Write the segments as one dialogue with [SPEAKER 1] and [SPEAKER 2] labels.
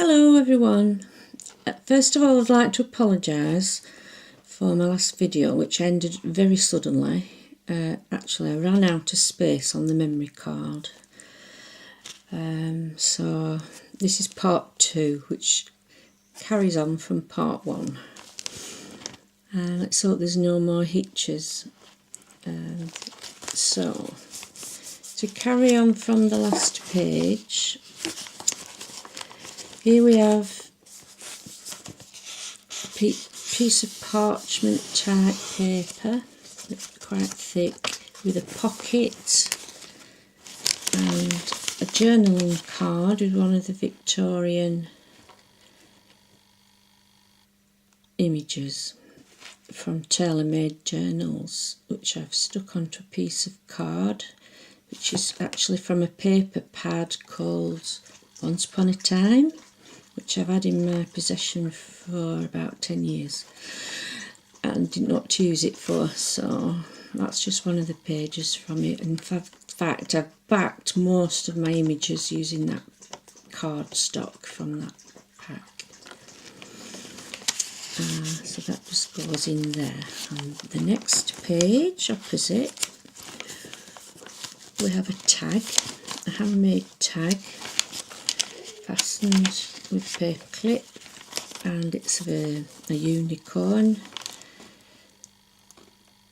[SPEAKER 1] Hello everyone. First of all, I'd like to apologise for my last video, which ended very suddenly. Actually, I ran out of space on the memory card. So this is part 2, which carries on from part 1. Let's hope there's no more hitches. So, to carry on from the last page, here we have a piece of parchment type paper, quite thick, with a pocket and a journaling card with one of the Victorian images from tailor-made journals, which I've stuck onto a piece of card, which is actually from a paper pad called Once Upon a Time, which I've had in my possession for about 10 years and didn't know what to use it for, so that's just one of the pages from it. In fact, I've backed most of my images using that cardstock from that pack. So that just goes in there. On the next page opposite, we have a tag, a handmade tag, fastened with a paper clip, and it's a unicorn.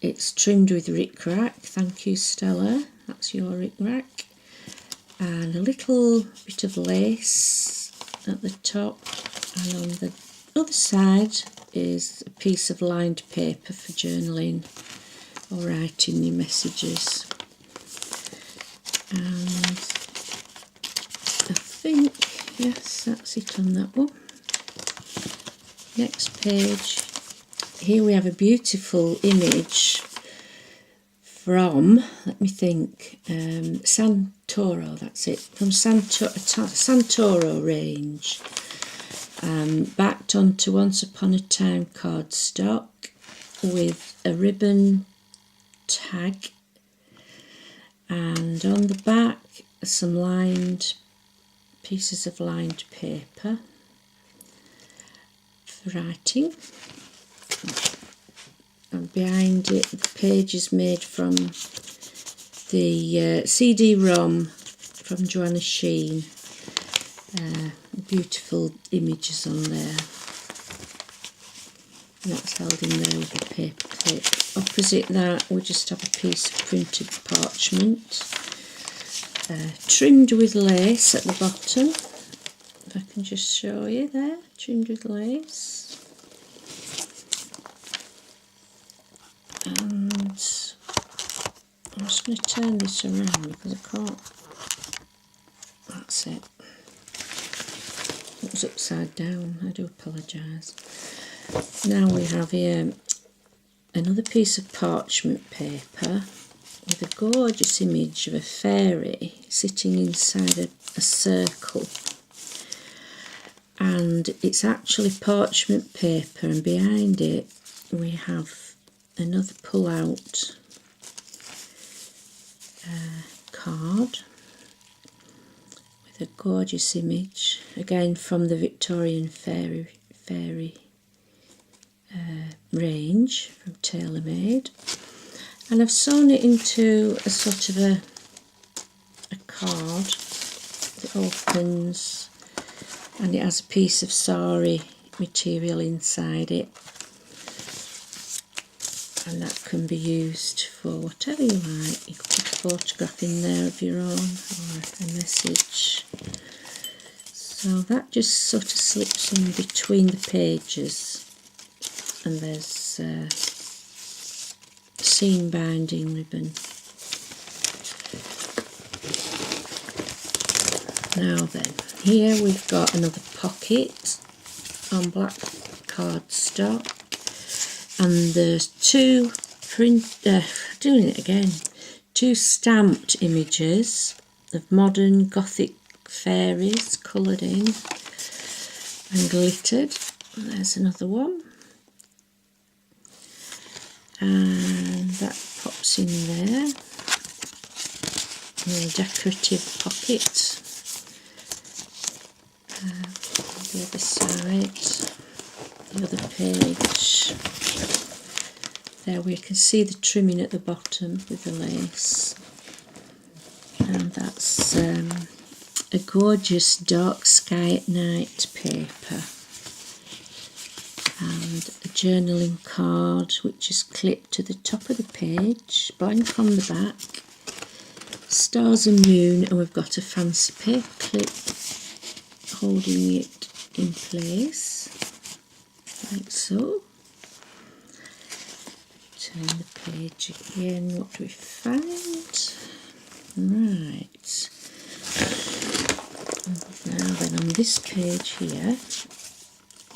[SPEAKER 1] It's trimmed with rickrack. Thank you, Stella, that's your rickrack. And a little bit of lace at the top, and on the other side is a piece of lined paper for journaling or writing your messages. And I think, yes, that's it on that one. Next page, here we have a beautiful image from, let me think, Santoro, that's it, from Santoro range. Backed onto Once Upon a Time cardstock with a ribbon tag, and on the back some pieces of lined paper for writing, and behind it the page is made from the CD-ROM from Joanna Sheen. Beautiful images on there, and that's held in there with a paper clip. Opposite that we just have a piece of printed parchment, trimmed with lace at the bottom. If I can just show you there, trimmed with lace. And I'm just going to turn this around because I can't, that's it. It was upside down, I do apologise. Now we have here another piece of parchment paper with a gorgeous image of a fairy sitting inside a circle. And it's actually parchment paper, and behind it we have another pull-out card with a gorgeous image, again from the Victorian fairy range from TaylorMade, and I've sewn it into a sort of a card that opens, and it has a piece of sari material inside it, and that can be used for whatever you like. You could put a photograph in there of your own or a message. So that just sort of slips in between the pages, and there's seam binding ribbon. Now then, here we've got another pocket on black cardstock, and there's two stamped images of modern Gothic fairies coloured in and glittered. There's another one, and that pops in there. A decorative pocket. the other side, the other page. There we can see the trimming at the bottom with the lace. And that's a gorgeous dark sky at night paper. And a journaling card which is clipped to the top of the page, blank on the back. Stars and moon, and we've got a fancy paper clip holding it in place, like so. Turn the page again, what do we find? Right. Now then, on this page here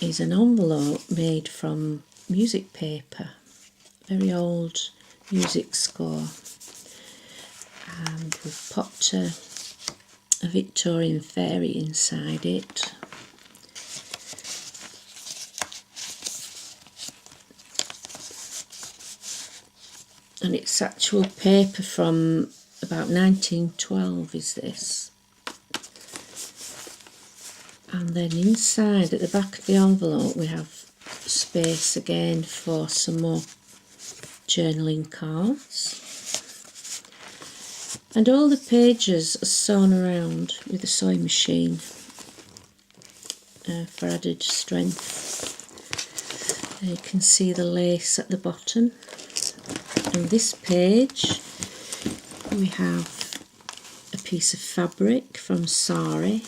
[SPEAKER 1] is an envelope made from music paper, very old music score, and we've popped a Victorian fairy inside it. And it's actual paper from about 1912 is this. And then inside at the back of the envelope we have space again for some more journaling cards. And all the pages are sewn around with a sewing machine for added strength. You can see the lace at the bottom. On this page we have a piece of fabric from sari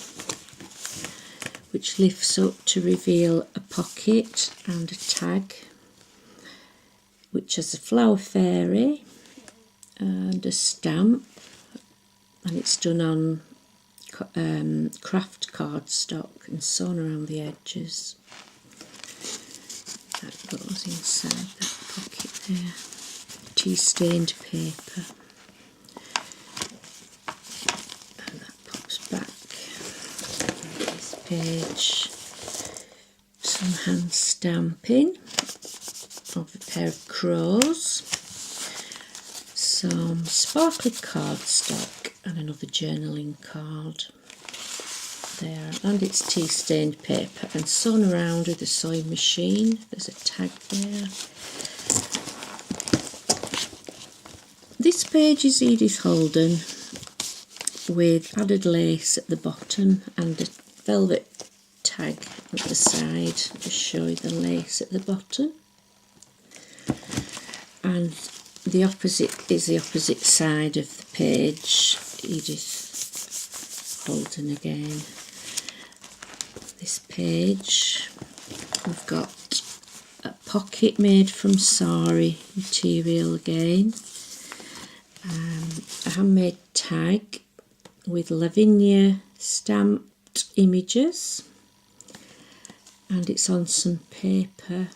[SPEAKER 1] which lifts up to reveal a pocket and a tag which has a flower fairy and a stamp, and it's done on craft cardstock and sewn around the edges. That goes inside that pocket there. Tea stained paper, and that pops back. This page, some hand stamping of a pair of crows, some sparkly cardstock and another journaling card there, and it's tea stained paper and sewn around with a sewing machine. There's a tag there. This page is Edith Holden with added lace at the bottom and a velvet tag at the side to show you the lace at the bottom. And the opposite is the opposite side of the page, Edith Holden again. This page we've got a pocket made from sari material again. A handmade tag with Lavinia stamped images, and it's on some paper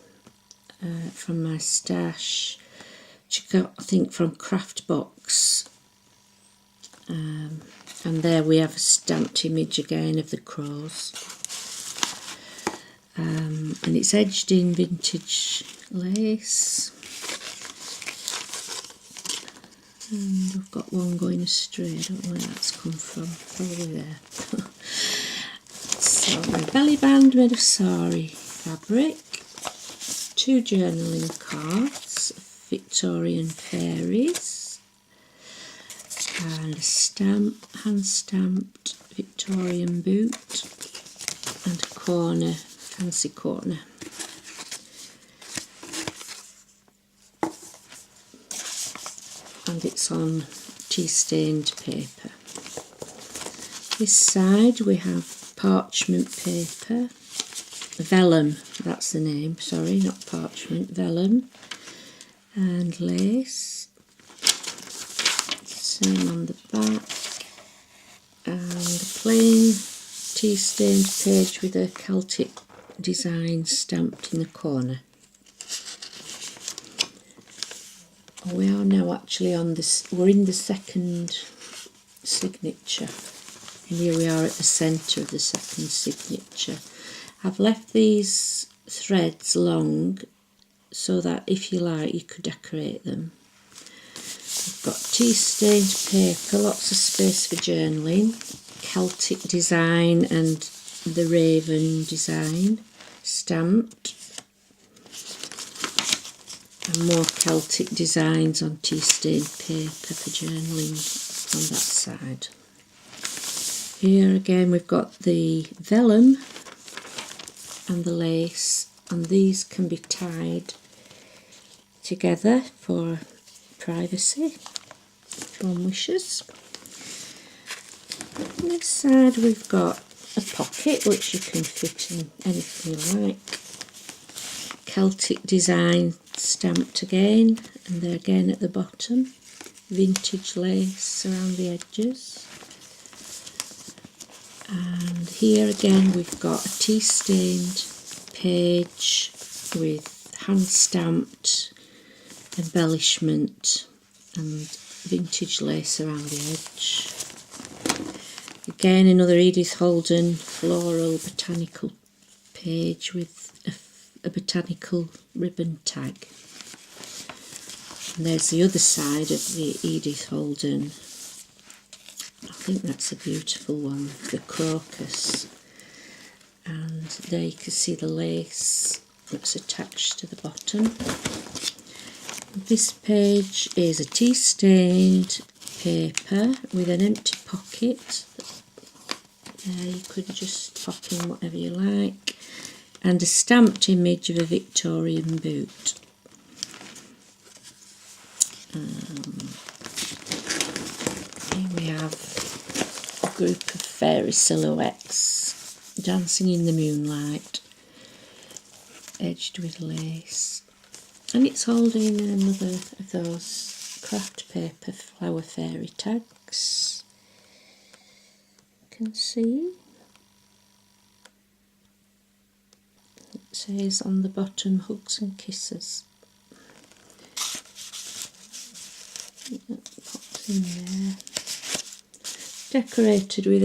[SPEAKER 1] from my stash, which I got I think from Craft Box, and there we have a stamped image again of the crows, and it's edged in vintage lace. And I've got one going astray, I don't know where that's come from, probably there. So a belly band made of sari fabric, two journaling cards, Victorian fairies, and a stamp, hand stamped Victorian boot, and a corner, fancy corner. And it's on tea stained paper. This side we have parchment paper, vellum, that's the name, sorry, not parchment, vellum, and lace. Same on the back, and a plain tea stained page with a Celtic design stamped in the corner. We are now actually on this, we're in the second signature, and here we are at the centre of the second signature. I've left these threads long so that if you like you could decorate them. I've got tea stained paper, lots of space for journaling, Celtic design and the raven design stamped, and more Celtic designs on tea stained paper for journaling on that side. Here again we've got the vellum and the lace, and these can be tied together for privacy if one wishes. On this side we've got a pocket which you can fit in anything you like. Celtic design stamped again, and they're again at the bottom. Vintage lace around the edges. And here again we've got a tea stained page with hand stamped embellishment and vintage lace around the edge. Again another Edith Holden floral botanical page with a botanical ribbon tag. And there's the other side of the Edith Holden. I think that's a beautiful one, the crocus. And there you can see the lace that's attached to the bottom. This page is a tea stained paper with an empty pocket. There you could just pop in whatever you like, and a stamped image of a Victorian boot. Here we have a group of fairy silhouettes dancing in the moonlight, edged with lace, and it's holding another of those craft paper flower fairy tags. You can see it says on the bottom hugs and kisses. That pops in there. Decorated with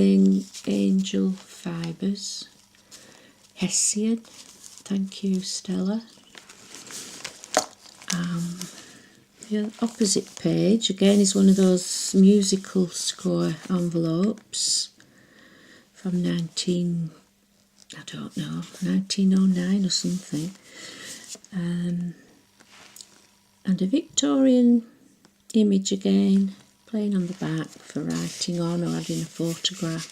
[SPEAKER 1] angel fibres. Hessian. Thank you, Stella. The opposite page again is one of those musical score envelopes from 1909 or something. And a Victorian image again, plain on the back for writing on or adding a photograph.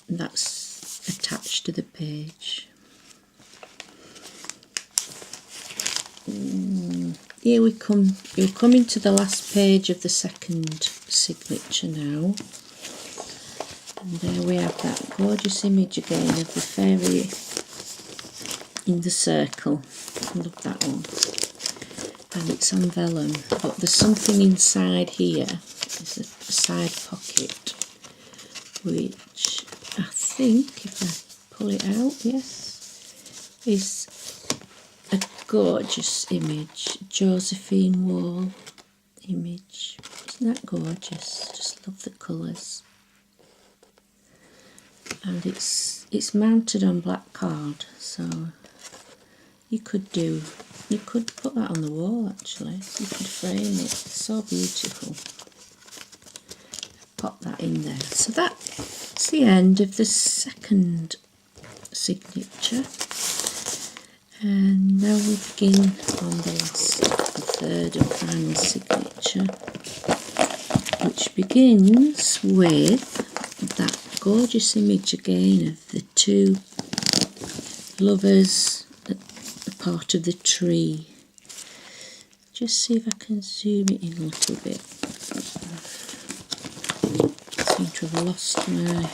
[SPEAKER 1] And that's attached to the page. Here we're coming to the last page of the second signature now. And there we have that gorgeous image again of the fairy in the circle. I love that one. And it's on vellum, but there's something inside here. There's a side pocket, which I think, if I pull it out, yes, is a gorgeous image. Josephine Wall image. Isn't that gorgeous? Just love the colours. And it's mounted on black card, so you could put that on the wall actually. You could frame it. It's so beautiful. Pop that in there. So that's the end of the second signature. And now we begin on the third and final signature, which begins with that gorgeous image again of the two lovers at the part of the tree. Just see if I can zoom it in a little bit. I seem to have lost my...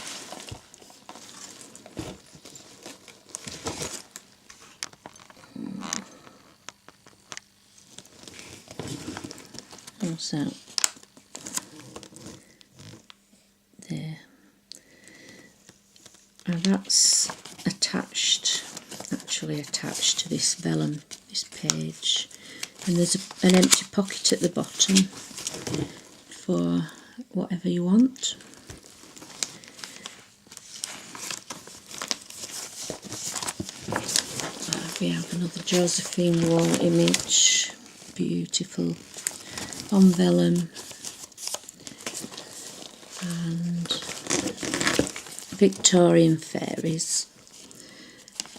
[SPEAKER 1] How's that? There. And that's actually attached to this vellum, this page. And there's an empty pocket at the bottom for whatever you want. We have another Josephine Wall image, beautiful, on vellum. And Victorian fairies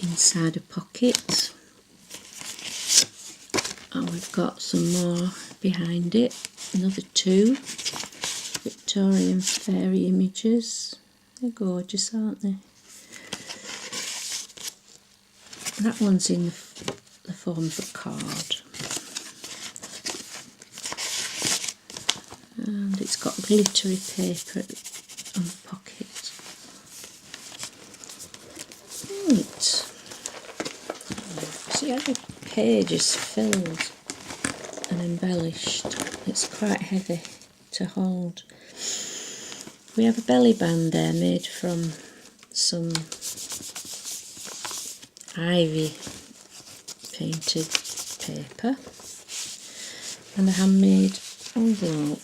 [SPEAKER 1] inside a pocket, and we've got some more behind it, another 2 Victorian fairy images. They're gorgeous, aren't they? That one's in the form of a card, and it's got glittery paper on the pocket. Right. See how the page is filled and embellished. It's quite heavy to hold. We have a belly band there made from some ivy painted paper and a handmade envelope,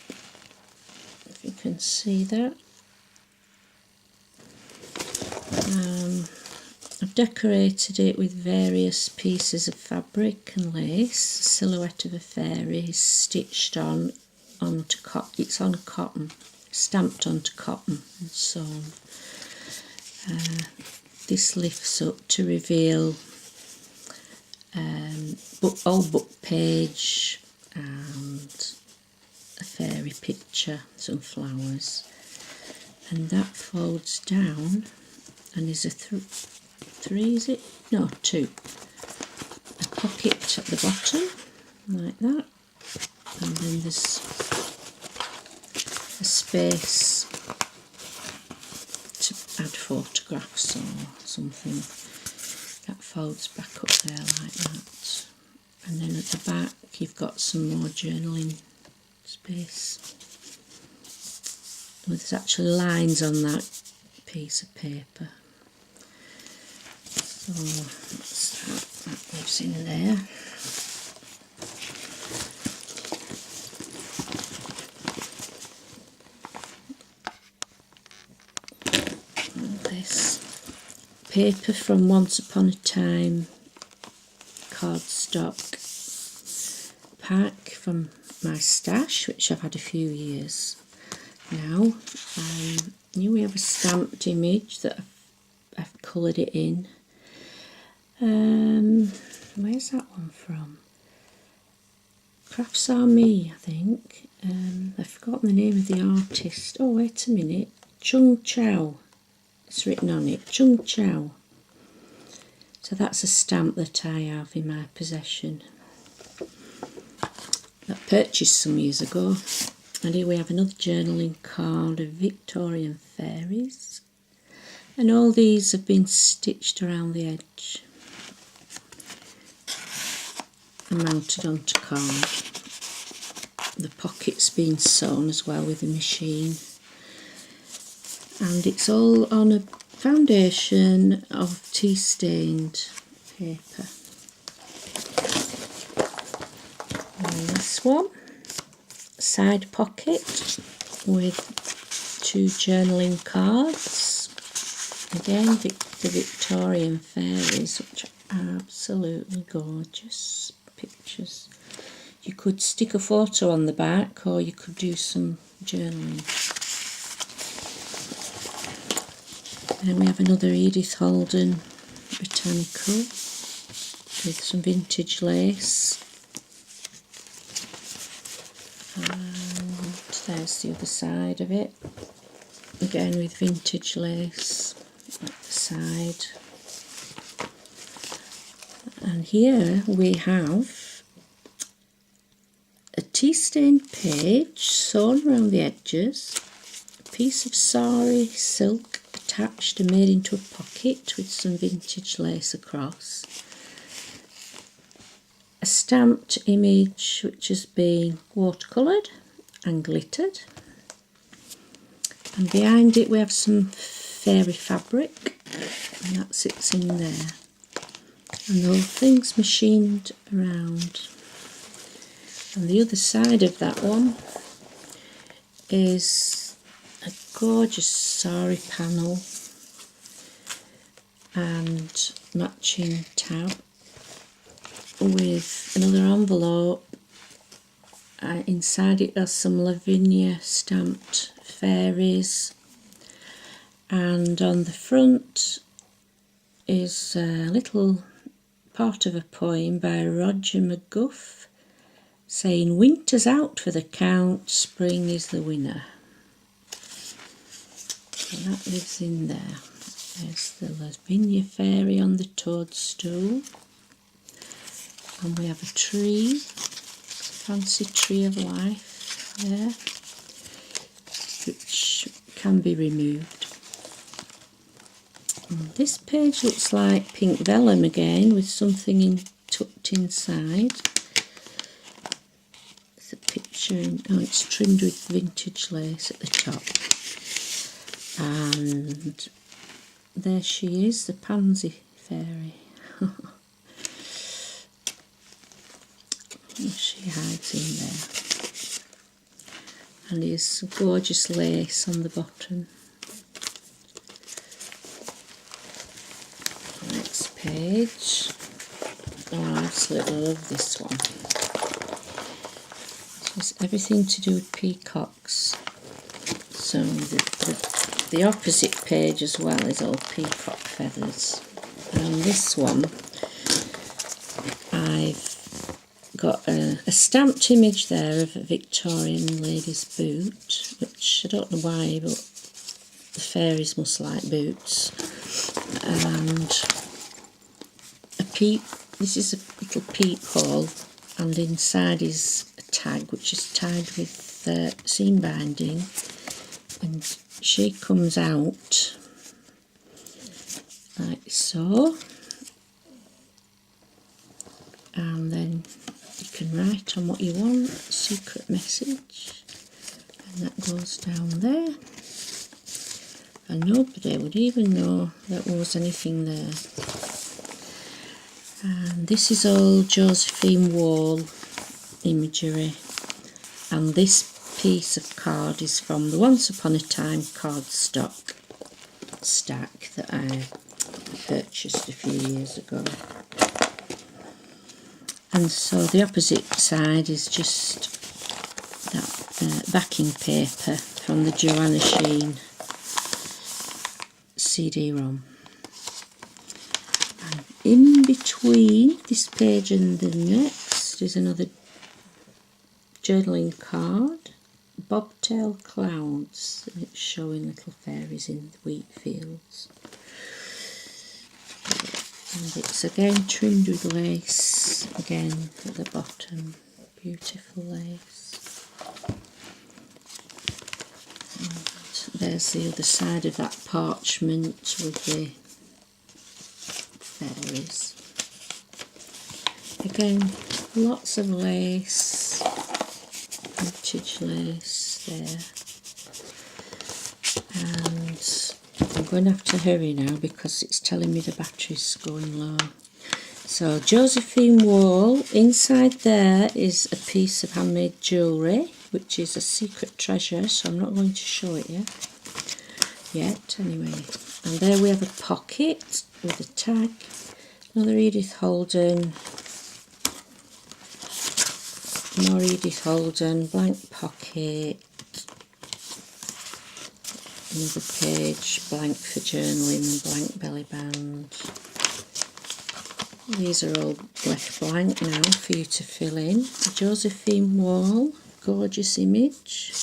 [SPEAKER 1] if you can see that. I've decorated it with various pieces of fabric and lace. A silhouette of a fairy is stitched onto cotton. It's on cotton, stamped onto cotton and sewn. This lifts up to reveal old book page and a fairy picture, some flowers, and that folds down and is a 3, is it? No, 2. A pocket at the bottom, like that, and then there's a space to add photographs or something. That folds back up there like that. And then at the back you've got some more journaling space. Well, there's actually lines on that piece of paper. So that lives in there. And this paper from Once Upon a Time cardstock pack from my stash, which I've had a few years now. Here we have a stamped image that I've coloured it in. Where's that one from? Crafts Are Me, I think. I've forgotten the name of the artist. Oh, wait a minute. Chung Chow. It's written on it. Chung Chow. So that's a stamp that I have in my possession. I purchased some years ago. And here we have another journaling card of Victorian fairies. And all these have been stitched around the edge and mounted onto card. The pocket's been sewn as well with a machine. And it's all on a foundation of tea-stained paper. And this one, side pocket with 2 journaling cards. Again, the Victorian fairies, which are absolutely gorgeous pictures. You could stick a photo on the back, or you could do some journaling. And then we have another Edith Holden botanical with some vintage lace. And there's the other side of it, again with vintage lace at the side. And here we have a tea-stained page sewn around the edges, a piece of sari silk attached and made into a pocket with some vintage lace across, a stamped image which has been watercoloured and glittered, and behind it we have some fairy fabric, and that sits in there, and the whole thing's machined around. And the other side of that one is a gorgeous sari panel and matching tab with another envelope. Inside it there's some Lavinia stamped fairies and on the front is a little part of a poem by Roger McGuff saying, "Winter's out for the count, spring is the winner." So that lives in there. There's the Boho Fairy on the toadstool. And we have a tree, fancy tree of life there, which can be removed. And this page looks like pink vellum again, with something tucked inside. There's a picture, it's trimmed with vintage lace at the top. And there she is, the pansy fairy. She hides in there. And there's gorgeous lace on the bottom. Next page. Oh, I absolutely love this one. It's everything to do with peacocks. So the opposite page as well is all peacock feathers. And on this one, I've got a stamped image there of a Victorian lady's boot, which I don't know why, but the fairies must like boots. And this is a little peephole, and inside is a tag which is tied with seam binding, and she comes out like so, and then you can write on what you want, secret message, and that goes down there, and nobody would even know that there was anything there. And this is all Josephine Wall imagery, and this piece of card is from the Once Upon a Time cardstock stack that I purchased a few years ago. And so the opposite side is just that backing paper from the Joanna Sheen CD-ROM. And in between this page and the next is another journaling card, Bobtail Clouds, and it's showing little fairies in the wheat fields. And it's again trimmed with lace, again at the bottom, beautiful lace. And there's the other side of that parchment with the fairies. Again, lots of lace, vintage lace there. And I'm going to have to hurry now because it's telling me the battery's going low. So Josephine Wall, inside there is a piece of handmade jewellery, which is a secret treasure, so I'm not going to show it yet anyway. And there we have a pocket with a tag, another Edith Holden, more Edith Holden, blank pocket, another page, blank for journaling, blank belly band. These are all left blank now for you to fill in. Josephine Wall, gorgeous image.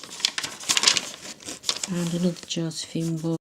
[SPEAKER 1] And another Josephine Wall.